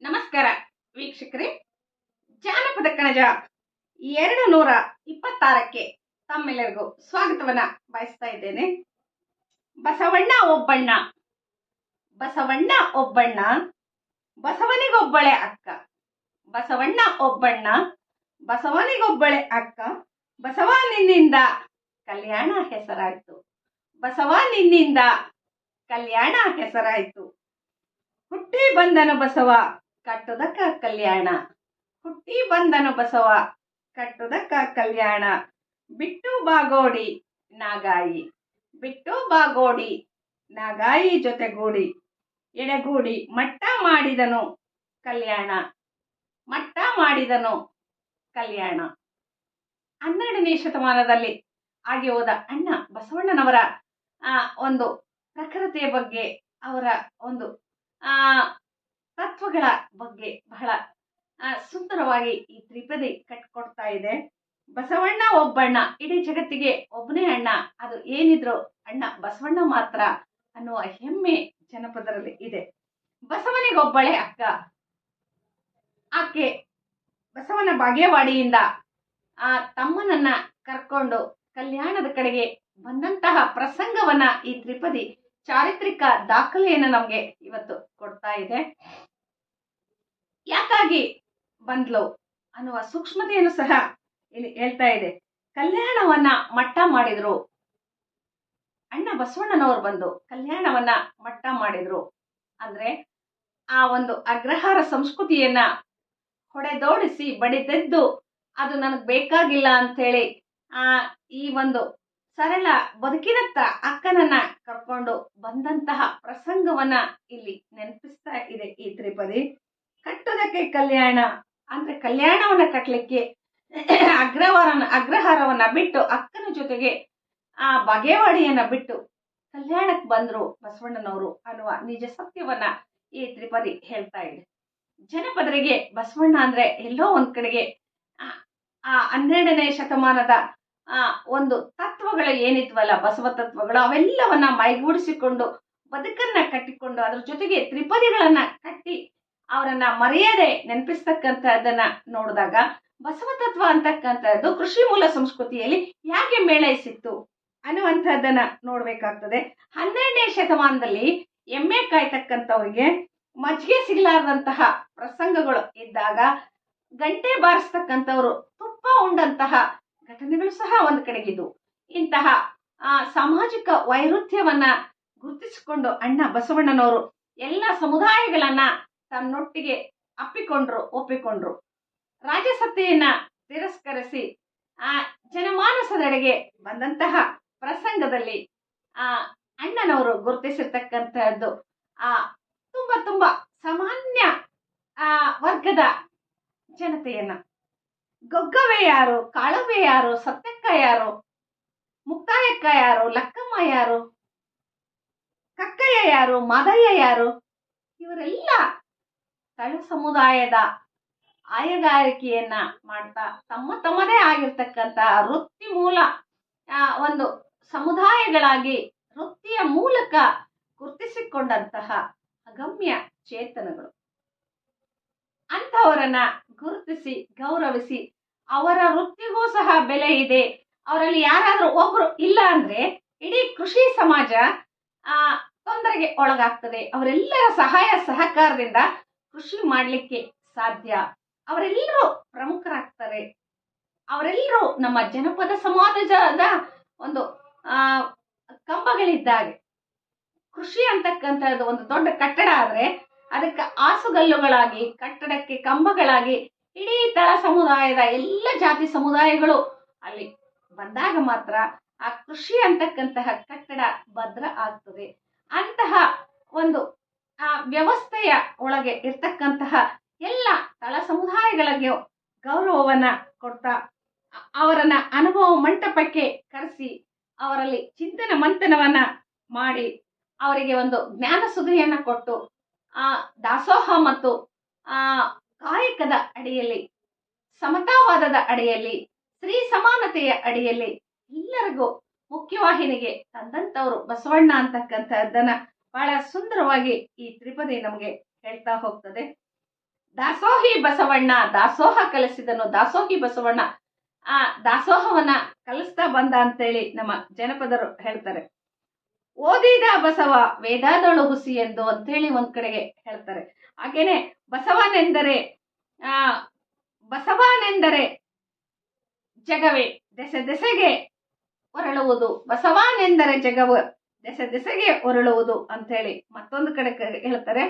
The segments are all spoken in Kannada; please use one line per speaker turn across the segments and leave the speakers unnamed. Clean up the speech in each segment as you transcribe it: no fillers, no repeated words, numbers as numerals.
ನಮಸ್ಕಾರ ವೀಕ್ಷಕರೇ, ಜಾನಪದ ಕಣಜ 226ಕ್ಕೆ ತಮ್ಮೆಲ್ಲರಿಗೂ ಸ್ವಾಗತವನ್ನ ಬಯಸ್ತಾ ಇದ್ದೇನೆ. ಬಸವಣ್ಣ ಒಬ್ಬಣ್ಣ, ಬಸವಣ್ಣ ಒಬ್ಬಣ್ಣ, ಬಸವನಿಗೊಬ್ಬಳೆ ಅಕ್ಕ. ಬಸವಣ್ಣ ಒಬ್ಬಣ್ಣ, ಬಸವನಿಗೊಬ್ಬಳೆ ಅಕ್ಕ. ಬಸವ ನಿನ್ನಿಂದ ಕಲ್ಯಾಣ ಹೆಸರಾಯ್ತು, ಬಸವ ನಿನ್ನಿಂದ ಕಲ್ಯಾಣ ಹೆಸರಾಯ್ತು. ಹುಟ್ಟಿ ಬಂದನು ಬಸವ ಕಟ್ಟುದಕ್ಕ ಕಲ್ಯಾಣ, ಹುಟ್ಟಿ ಬಂದನು ಬಸವ ಕಟ್ಟುದಕ್ಕ ಕಲ್ಯಾಣ. ಬಿಟ್ಟು ಬಾಗೋಡಿ ನಾಗಾಯಿ, ಬಿಟ್ಟು ಬಾಗೋಡಿ ನಾಗಾಯಿ ಜೊತೆಗೂಡಿ, ಎಡೆಗೂಡಿ ಮಟ್ಟ ಮಾಡಿದನು ಕಲ್ಯಾಣ, ಮಟ್ಟ ಮಾಡಿದನು ಕಲ್ಯಾಣ. 12ನೇ ಶತಮಾನದಲ್ಲಿ ಆಗಿ ಹೋದ ಅಣ್ಣ ಬಸವಣ್ಣನವರ ಒಂದು ಪ್ರಖರತೆಯ ಬಗ್ಗೆ, ಅವರ ಒಂದು ತತ್ವಗಳ ಬಗ್ಗೆ ಬಹಳ ಸುಂದರವಾಗಿ ಈ ತ್ರಿಪದಿ ಕಟ್ಕೊಡ್ತಾ ಇದೆ. ಬಸವಣ್ಣ ಒಬ್ಬಣ್ಣ, ಇಡೀ ಜಗತ್ತಿಗೆ ಒಬ್ಬನೇ ಅಣ್ಣ, ಅದು ಏನಿದ್ರು ಅಣ್ಣ ಬಸವಣ್ಣ ಮಾತ್ರ ಅನ್ನುವ ಹೆಮ್ಮೆ ಜನಪದರಲ್ಲಿ ಇದೆ. ಬಸವನಿಗೊಬ್ಬಳೆ ಅಕ್ಕ, ಆಕೆ ಬಸವನ ಬಾಗೇವಾಡಿಯಿಂದ ತಮ್ಮನನ್ನ ಕರ್ಕೊಂಡು ಕಲ್ಯಾಣದ ಕಡೆಗೆ ಬಂದಂತಹ ಪ್ರಸಂಗವನ್ನ ಈ ತ್ರಿಪದಿ ಚಾರಿತ್ರಿಕ ದಾಖಲೆಯನ್ನು ನಮಗೆ ಇವತ್ತು ಕೊಡ್ತಾ ಇದೆ. ಯಾಕಾಗಿ ಬಂದ್ಲು ಅನ್ನುವ ಸೂಕ್ಷ್ಮತೆಯನ್ನು ಸಹ ಇಲ್ಲಿ ಹೇಳ್ತಾ ಇದೆ. ಕಲ್ಯಾಣವನ್ನ ಮಟ್ಟ ಮಾಡಿದ್ರು, ಅಣ್ಣ ಬಸವಣ್ಣನವರು ಬಂದು ಕಲ್ಯಾಣವನ್ನ ಮಟ್ಟ ಮಾಡಿದ್ರು ಅಂದ್ರೆ ಆ ಒಂದು ಅಗ್ರಹಾರ ಸಂಸ್ಕೃತಿಯನ್ನ ಹೊಡೆದೋಡಿಸಿ ಬಡಿದೆದ್ದು ಅದು ನನಗ್ ಬೇಕಾಗಿಲ್ಲ ಅಂತೇಳಿ ಈ ಒಂದು ಸರಳ ಬದುಕಿನತ್ತ ಅಕ್ಕನನ್ನ ಕರ್ಕೊಂಡು ಬಂದಂತಹ ಪ್ರಸಂಗವನ್ನ ಇಲ್ಲಿ ನೆನಪಿಸ್ತಾ ಇದೆ ಈ ತ್ರಿಪದಿ. ಕಟ್ಟುದಕ್ಕೆ ಕಲ್ಯಾಣ ಅಂದ್ರೆ ಕಲ್ಯಾಣವನ್ನ ಕಟ್ಟಲಿಕ್ಕೆ ಅಗ್ರಹಾರವನ್ನ ಬಿಟ್ಟು ಅಕ್ಕನ ಜೊತೆಗೆ ಆ ಬಾಗೇವಾಡಿಯನ್ನ ಬಿಟ್ಟು ಕಲ್ಯಾಣಕ್ಕೆ ಬಂದ್ರು ಬಸವಣ್ಣನವರು ಅನ್ನುವ ನಿಜ ಸತ್ಯವನ್ನ ಈ ತ್ರಿಪದಿ ಹೇಳ್ತಾ ಇದೆ. ಜನಪದರಿಗೆ ಬಸವಣ್ಣ ಅಂದ್ರೆ ಎಲ್ಲೋ ಒಂದ್ ಕಡೆಗೆ ಆ 12ನೇ ಶತಮಾನದ ಒಂದು ತತ್ವಗಳು ಏನಿದ್ವಲ್ಲ, ಬಸವ ತತ್ವಗಳು, ಅವೆಲ್ಲವನ್ನ ಮೈಗೂಡಿಸಿಕೊಂಡು ಬದುಕನ್ನ ಕಟ್ಟಿಕೊಂಡು ಅದ್ರ ಜೊತೆಗೆ ತ್ರಿಪದಿಗಳನ್ನ ಕಟ್ಟಿ ಅವರನ್ನ ಮರೆಯದೆ ನೆನಪಿಸ್ತಕ್ಕಂಥದ್ದನ್ನ ನೋಡಿದಾಗ ಬಸವ ತತ್ವ ಅಂತಕ್ಕಂಥದ್ದು ಕೃಷಿ ಮೂಲ ಸಂಸ್ಕೃತಿಯಲ್ಲಿ ಯಾಕೆ ಮೇಳೈಸಿತ್ತು ಅನ್ನುವಂಥದ್ದನ್ನ ನೋಡ್ಬೇಕಾಗ್ತದೆ. 12ನೇ ಶತಮಾನದಲ್ಲಿ ಎಮ್ಮೆ ಕಾಯ್ತಕ್ಕಂಥವ್ರಿಗೆ ಮಜ್ಜಿಗೆ ಸಿಗಲಾರದಂತಹ ಪ್ರಸಂಗಗಳು ಇದ್ದಾಗ ಗಂಟೆ ಬಾರಿಸ್ತಕ್ಕಂಥವ್ರು ತುಪ್ಪ ಉಂಡಂತಹ ಘಟನೆಗಳು ಸಹ ಒಂದ್ ಕಡೆಗಿದ್ದು. ಇಂತಹ ಸಾಮಾಜಿಕ ವೈರುಧ್ಯವನ್ನ ಗುರುತಿಸಿಕೊಂಡು ಅಣ್ಣ ಬಸವಣ್ಣನವರು ಎಲ್ಲ ಸಮುದಾಯಗಳನ್ನ ತನ್ನೊಟ್ಟಿಗೆ ಒಪ್ಪಿಕೊಂಡ್ರು. ರಾಜಸತ್ತೆಯನ್ನ ತಿರಸ್ಕರಿಸಿ ಜನಮಾನಸದೆಡೆಗೆ ಬಂದಂತಹ ಪ್ರಸಂಗದಲ್ಲಿ ಅಣ್ಣನವರು ಗುರುತಿಸಿರ್ತಕ್ಕಂಥದ್ದು ತುಂಬಾ ತುಂಬಾ ಸಾಮಾನ್ಯ ವರ್ಗದ ಜನತೆಯನ್ನ. ಗೊಗ್ಗವೇ ಯಾರು, ಕಾಳವೇ ಯಾರು, ಸತ್ಯಕ್ಕ ಯಾರು, ಮುಕ್ತಾಯಕ್ಕ ಯಾರು, ಲಕ್ಕಮ್ಮ ಯಾರು, ಕಕ್ಕಯ್ಯ ಯಾರು, ಮಾದಯ್ಯ ಯಾರು, ಇವರೆಲ್ಲ ತಳ ಸಮುದಾಯದ ಆಯಗಾರಿಕೆಯನ್ನ ಮಾಡ್ತಾ ತಮ್ಮದೇ ಆಗಿರ್ತಕ್ಕಂಥ ವೃತ್ತಿ ಮೂಲ ಒಂದು ಸಮುದಾಯಗಳಾಗಿ ವೃತ್ತಿಯ ಮೂಲಕ ಗುರುತಿಸಿಕೊಂಡಂತಹ ಅಗಮ್ಯ ಚೇತನಗಳು. ಅಂಥವರನ್ನ ಗುರುತಿಸಿ ಗೌರವಿಸಿ ಅವರ ವೃತ್ತಿಗೂ ಸಹ ಬೆಲೆ ಇದೆ. ಅವರಲ್ಲಿ ಯಾರಾದ್ರೂ ಒಬ್ರು ಇಲ್ಲ ಅಂದ್ರೆ ಇಡೀ ಕೃಷಿ ಸಮಾಜ ತೊಂದರೆಗೆ ಒಳಗಾಗ್ತದೆ. ಅವರೆಲ್ಲರ ಸಹಾಯ ಸಹಕಾರದಿಂದ ಕೃಷಿ ಮಾಡ್ಲಿಕ್ಕೆ ಸಾಧ್ಯ. ಅವರೆಲ್ಲರೂ ಪ್ರಮುಖರಾಗ್ತಾರೆ. ಅವರೆಲ್ಲರೂ ನಮ್ಮ ಜನಪದ ಸಮಾಜದ ಒಂದು ಕಂಬಗಳಿದ್ದಾಗೆ. ಕೃಷಿ ಅಂತಕ್ಕಂಥದ್ದು ಒಂದು ದೊಡ್ಡ ಕಟ್ಟಡ ಆದ್ರೆ ಅದಕ್ಕೆ ಆಸುಗಲ್ಲುಗಳಾಗಿ, ಕಟ್ಟಡಕ್ಕೆ ಕಂಬಗಳಾಗಿ ಇಡೀ ತಳ ಸಮುದಾಯದ ಎಲ್ಲ ಜಾತಿ ಸಮುದಾಯಗಳು ಅಲ್ಲಿ ಬಂದಾಗ ಮಾತ್ರ ಆ ಕೃಷಿ ಅಂತಕ್ಕಂತಹ ಕಟ್ಟಡ ಭದ್ರ ಆಗ್ತದೆ. ಅಂತಹ ಒಂದು ವ್ಯವಸ್ಥೆಯ ಒಳಗೆ ಇರ್ತಕ್ಕಂತಹ ಎಲ್ಲ ತಳ ಸಮುದಾಯಗಳಿಗೆ ಗೌರವವನ್ನ ಕೊಡ್ತಾ ಅವರನ್ನ ಅನುಭವ ಮಂಟಪಕ್ಕೆ ಕರೆಸಿ ಅವರಲ್ಲಿ ಚಿಂತನ ಮಂಥನವನ್ನ ಮಾಡಿ ಅವರಿಗೆ ಒಂದು ಜ್ಞಾನ ಸುಧೆಯನ್ನ ಕೊಟ್ಟು ದಾಸೋಹ ಮತ್ತು ಕಾಯಕದ ಅಡಿಯಲ್ಲಿ, ಸಮತಾವಾದದ ಅಡಿಯಲ್ಲಿ, ಸ್ತ್ರೀ ಸಮಾನತೆಯ ಅಡಿಯಲ್ಲಿ ಎಲ್ಲರಿಗೂ ಮುಖ್ಯವಾಹಿನಿಗೆ ತಂದಂತವರು ಬಸವಣ್ಣ ಅಂತಕ್ಕಂಥದ್ದನ್ನ ಬಹಳ ಸುಂದರವಾಗಿ ಈ ತ್ರಿಪದಿ ನಮಗೆ ಹೇಳ್ತಾ ಹೋಗ್ತದೆ. ದಾಸೋಹಿ ಬಸವಣ್ಣ ದಾಸೋಹ ಕಲಿಸಿದನು. ದಾಸೋಹಿ ಬಸವಣ್ಣ ಆ ದಾಸೋಹವನ್ನ ಕಲಿಸ್ತಾ ಬಂದ ಅಂತೇಳಿ ನಮ್ಮ ಜನಪದರು ಹೇಳ್ತಾರೆ. ಓದಿದ ಬಸವ ವೇದಾದೊಳು ಹುಸಿ ಎಂದು ಅಂತೇಳಿ ಒಂದ್ ಕಡೆಗೆ ಹೇಳ್ತಾರೆ. ಹಾಗೇನೆ ಬಸವನೆಂದರೆ ಬಸವನೆಂದರೆ ಜಗವೇ ದೆಸೆ ದೆಸೆಗೆ ಹೊರಳುವುದು. ಬಸವನೆಂದರೆ ಜಗವು ದೆಸೆ ದೆಸೆಗೆ ಹೊರಳುವುದು ಅಂತ ಹೇಳಿ ಮತ್ತೊಂದು ಕಡೆ ಹೇಳ್ತಾರೆ.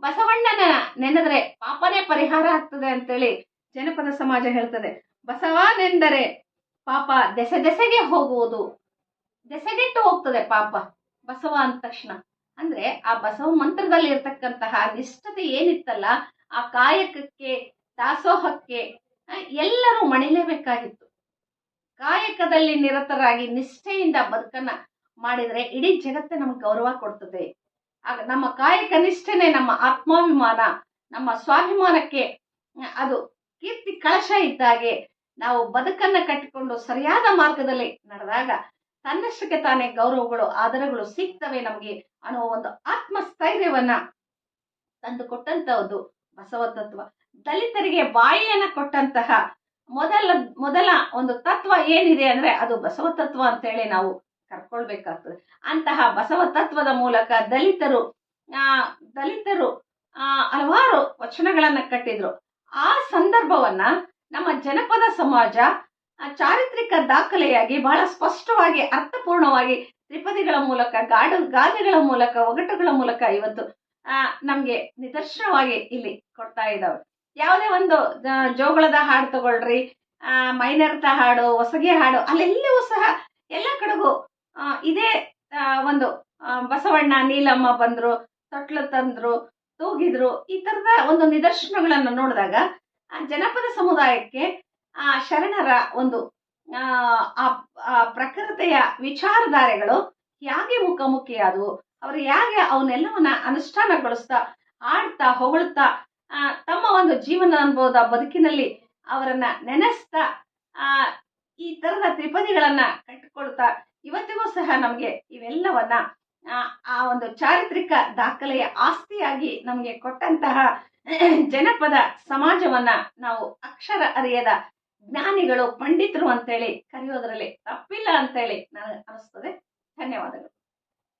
ಬಸವಣ್ಣನ ನೆನೆದ್ರೆ ಪಾಪನೇ ಪರಿಹಾರ ಆಗ್ತದೆ ಅಂತೇಳಿ ಜನಪದ ಸಮಾಜ ಹೇಳ್ತದೆ. ಬಸವನೆಂದರೆ ಪಾಪ ದೆಸೆ ದೆಸೆಗೆ ಹೋಗುವುದು, ದೆಸೆಗೆಟ್ಟು ಹೋಗ್ತದೆ ಪಾಪ ಬಸವ ಅಂದ ತಕ್ಷಣ. ಅಂದ್ರೆ ಆ ಬಸವ ಮಂತ್ರದಲ್ಲಿ ಇರ್ತಕ್ಕಂತಹ ನಿಷ್ಠತೆ ಏನಿತ್ತಲ್ಲ, ಆ ಕಾಯಕಕ್ಕೆ ದಾಸೋಹಕ್ಕೆ ಎಲ್ಲರೂ ಮಣಿಲೇಬೇಕಾಗಿತ್ತು. ಕಾಯಕದಲ್ಲಿ ನಿರತರಾಗಿ ನಿಷ್ಠೆಯಿಂದ ಬದುಕನ್ನ ಮಾಡಿದ್ರೆ ಇಡೀ ಜಗತ್ತೇ ನಮ್ಗೆ ಗೌರವ ಕೊಡ್ತದೆ. ಆಗ ನಮ್ಮ ಕಾಯಕ ನಿಷ್ಠೆನೆ ನಮ್ಮ ಆತ್ಮಾಭಿಮಾನ, ನಮ್ಮ ಸ್ವಾಭಿಮಾನಕ್ಕೆ ಅದು ಕೀರ್ತಿ ಕಳಶ ಇದ್ದಾಗೆ. ನಾವು ಬದುಕನ್ನ ಕಟ್ಟಿಕೊಂಡು ಸರಿಯಾದ ಮಾರ್ಗದಲ್ಲಿ ನಡೆದಾಗ ತನ್ನಷ್ಟಕ್ಕೆ ತಾನೇ ಗೌರವಗಳು ಆದರಗಳು ಸಿಗ್ತವೆ ನಮಗೆ ಅನ್ನೋ ಒಂದು ಆತ್ಮಸ್ಥೈರ್ಯವನ್ನ ತಂದು ಕೊಟ್ಟಂತಹದ್ದು ಬಸವ ತತ್ವ. ದಲಿತರಿಗೆ ಬಾಯಿಯನ್ನ ಕೊಟ್ಟಂತಹ ಮೊದಲ ಒಂದು ತತ್ವ ಏನಿದೆ ಅಂದ್ರೆ ಅದು ಬಸವ ತತ್ವ ಅಂತೇಳಿ ನಾವು ಕರ್ಕೊಳ್ಬೇಕಾಗ್ತದೆ. ಅಂತಹ ಬಸವ ತತ್ವದ ಮೂಲಕ ದಲಿತರು ಹಲವಾರು ವಚನಗಳನ್ನ ಕಟ್ಟಿದ್ರು. ಆ ಸಂದರ್ಭವನ್ನ ನಮ್ಮ ಜನಪದ ಸಮಾಜ ಚಾರಿತ್ರಿಕ ದಾಖಲೆಯಾಗಿ ಬಹಳ ಸ್ಪಷ್ಟವಾಗಿ ಅರ್ಥಪೂರ್ಣವಾಗಿ ತ್ರಿಪದಿಗಳ ಮೂಲಕ ಗಾದೆಗಳ ಮೂಲಕ ಒಗಟುಗಳ ಮೂಲಕ ಇವತ್ತು ನಮ್ಗೆ ನಿದರ್ಶನವಾಗಿ ಇಲ್ಲಿ ಕೊಡ್ತಾ ಇದ್ದಾವೆ. ಯಾವುದೇ ಒಂದು ಜೋಗಳದ ಹಾಡು ತಗೊಳ್ರಿ, ಮೈನರ್ತ ಹಾಡು, ಹೊಸಗೆ ಹಾಡು, ಅಲ್ಲೆಲ್ಲವೂ ಸಹ ಎಲ್ಲ ಕಡೆಗೂ ಇದೇ ಒಂದು ಬಸವಣ್ಣ ನೀಲಮ್ಮ ಬಂದ್ರು, ತೊಟ್ಲು ತಂದ್ರು, ತೂಗಿದ್ರು, ಈ ತರದ ಒಂದು ನಿದರ್ಶನಗಳನ್ನ ನೋಡಿದಾಗ ಜನಪದ ಸಮುದಾಯಕ್ಕೆ ಶರಣರ ಒಂದು ಪ್ರಕೃತಿಯ ವಿಚಾರಧಾರೆಗಳು ಹೇಗೆ ಮುಖಾಮುಖಿಯಾದವು, ಅವರು ಹೇಗೆ ಅವನ್ನೆಲ್ಲವನ್ನ ಅನುಷ್ಠಾನಗೊಳಿಸ್ತಾ ಆಡ್ತಾ ಹೊಗಳ್ತಾ ತಮ್ಮ ಒಂದು ಜೀವನ ಅನುಭವದ ಬದುಕಿನಲ್ಲಿ ಅವರನ್ನ ನೆನೆಸ್ತಾ ಈ ತರದ ತ್ರಿಪದಿಗಳನ್ನ ಕಟ್ಟಿಕೊಳ್ತಾ ಇವತ್ತಿಗೂ ಸಹ ನಮ್ಗೆ ಇವೆಲ್ಲವನ್ನ ಆ ಒಂದು ಚಾರಿತ್ರಿಕ ದಾಖಲೆಯ ಆಸ್ತಿಯಾಗಿ ನಮ್ಗೆ ಕೊಟ್ಟಂತಹ ಜನಪದ ಸಮಾಜವನ್ನ ನಾವು ಅಕ್ಷರ ಅರಿಯದ ಜ್ಞಾನಿಗಳು, ಪಂಡಿತರು ಅಂತೇಳಿ ಕರೆಯೋದ್ರಲ್ಲಿ ತಪ್ಪಿಲ್ಲ ಅಂತೇಳಿ ನನಗೆ ಅನಿಸ್ತದೆ. ಧನ್ಯವಾದಗಳು.